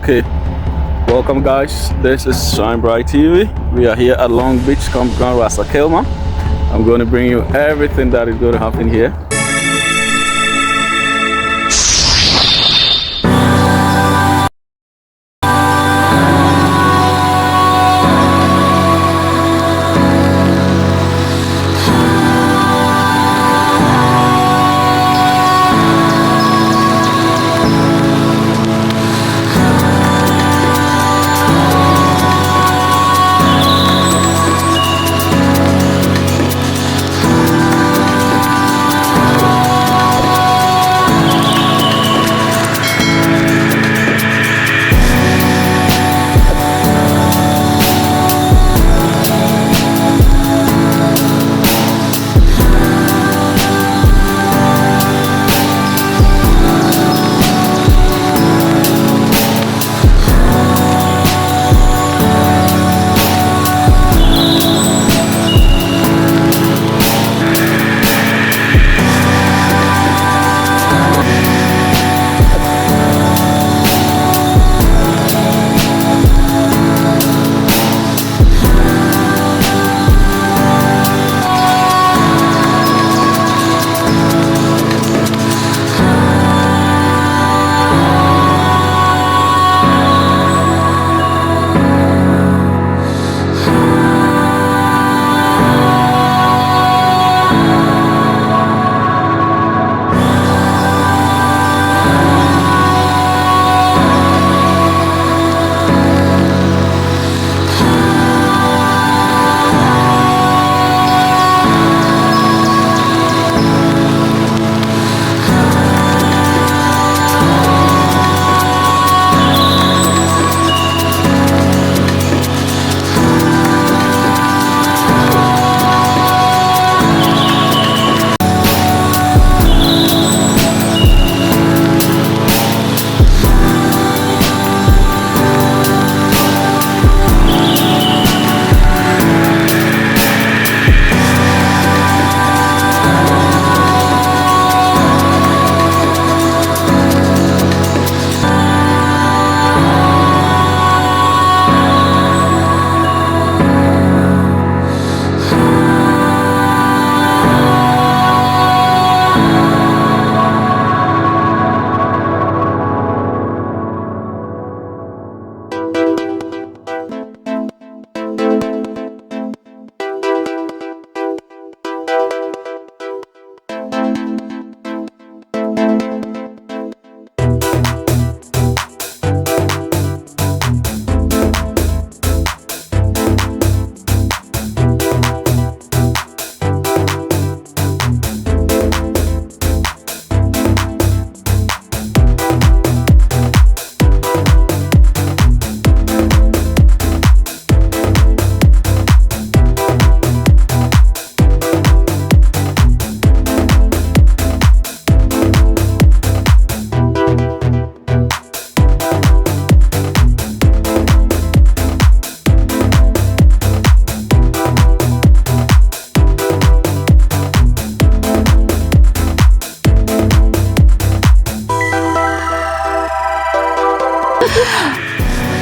Okay, welcome guys. This is Shine Bright TV. We are here at Long Beach Campground Ras Al Khaimah. I'm going to bring you everything that is going to happen here.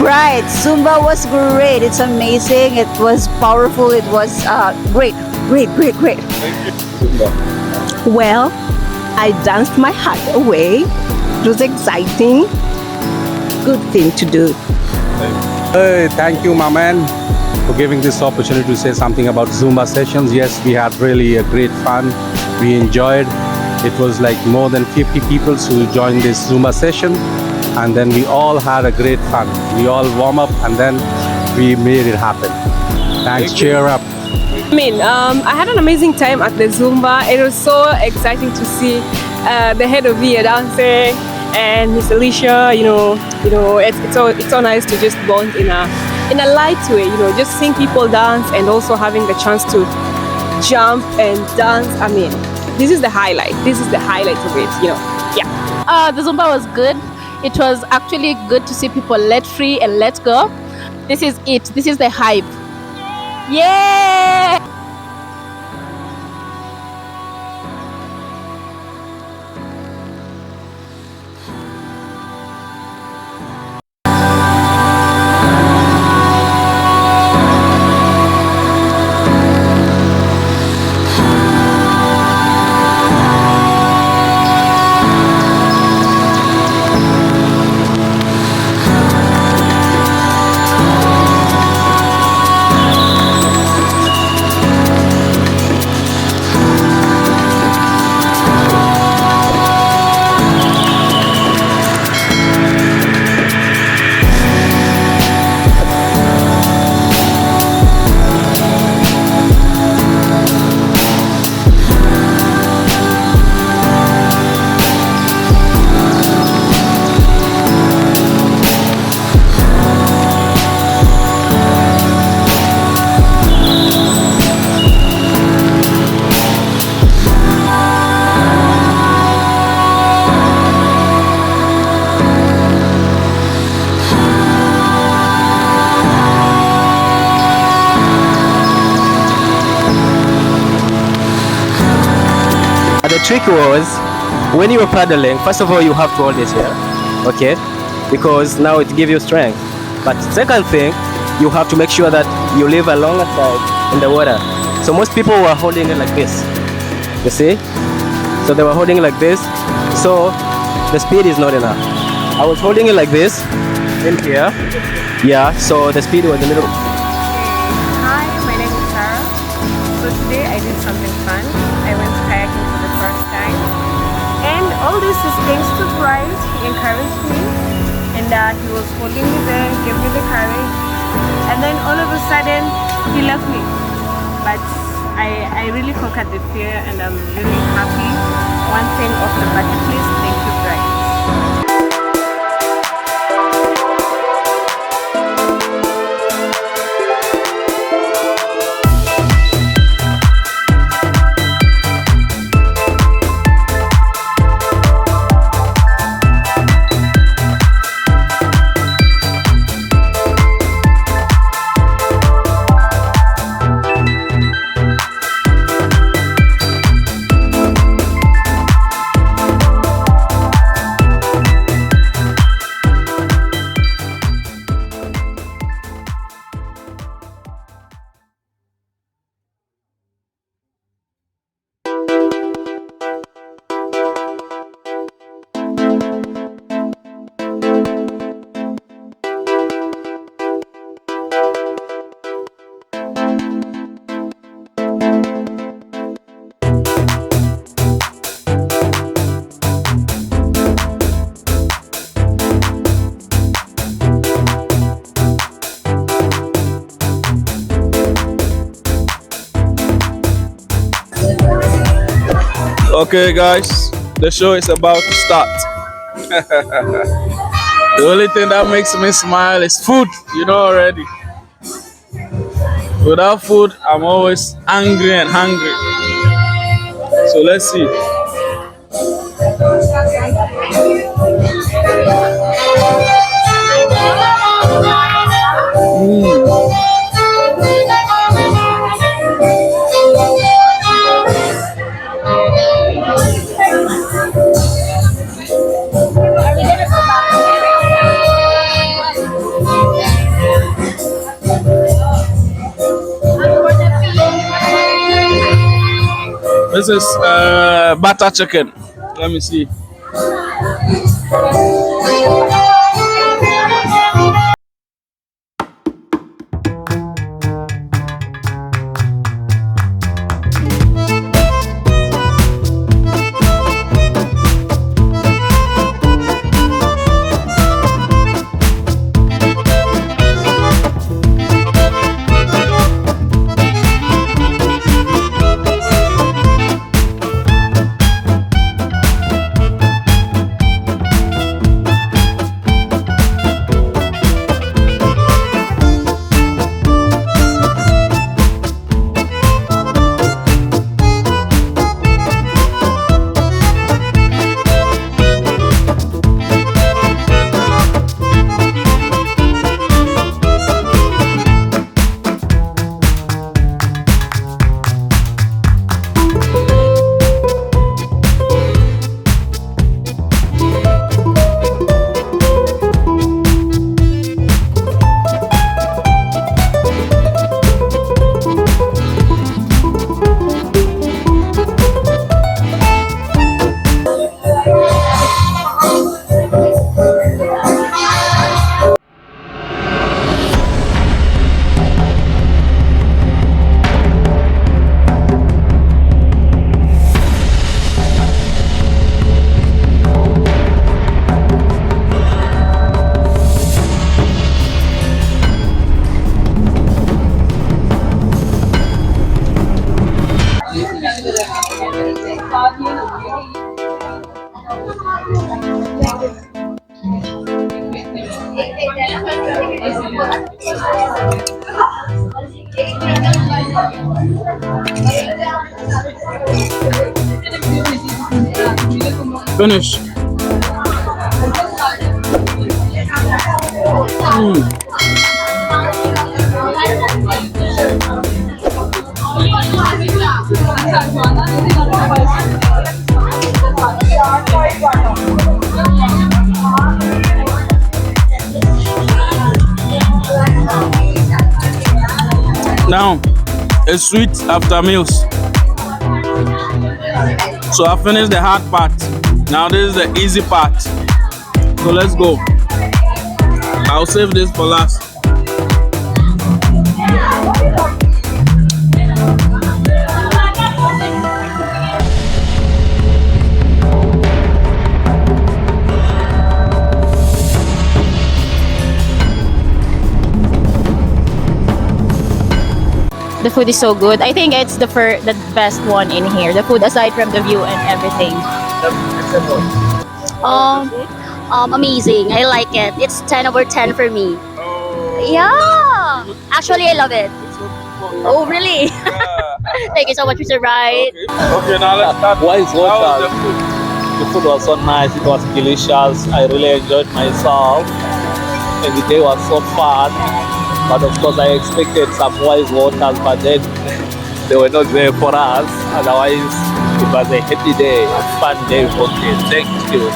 Right, Zumba was great. It's amazing. It was powerful. It was great. Thank you, Zumba. Well, I danced my heart away. It was exciting. Good thing to do. Hey, thank you, my man, for giving this opportunity to say something about Zumba sessions. Yes, we had really a great fun. We enjoyed. It was like more than 50 people who joined this Zumba session, and then we all had a great fun. We all warm up, and then we made it happen. Thanks. Cheer up. I had an amazing time at the Zumba. It was so exciting to see the head of VIA dancing and Miss Alicia. It's so nice to just bond in a light way. Just seeing people dance and also having the chance to jump and dance. This is the highlight. This is the highlight of it. Yeah. The Zumba was good. It was actually good to see people let free and let go. This is it. This is the hype. Yeah! The trick was when you are paddling, first of all, you have to hold it here, okay? Because now it gives you strength. But second thing, you have to make sure that you live along the side in the water. So most people were holding it like this, you see? So they were holding it like this. So the speed is not enough. I was holding it like this in here. Yeah, so the speed was a little. Hi, my name is Sarah. So today I did something fun. I went kayaking for the first time. And all this is thanks to Bright. He encouraged me. And he was holding me there, gave me the courage. And then all of a sudden, he left me. But I really conquered the fear and I'm really happy. One thing off the bucket list, thank you, Bright. Okay guys, the show is about to start. The only thing that makes me smile is food, you know already. Without food, I'm always angry and hungry. So let's see. This is butter chicken. Let me see. Finish. Now, it's sweet after meals. So I finished the hard part. Now this is the easy part. So let's go. I'll save this for last. The food is so good. I think it's the best one in here. The food, aside from the view and everything. Amazing. I like it. It's 10 over 10 for me. Yeah. Actually, I love it. Oh, really? Thank you so much, Mr. Wright. Okay, now let's start. Wise How was water. the food? The food was so nice. It was delicious. I really enjoyed myself. And the day was so fun. But of course, I expected some wise waters, but then they were not there for us. Otherwise, it was a happy day, a fun day for me. Thank you.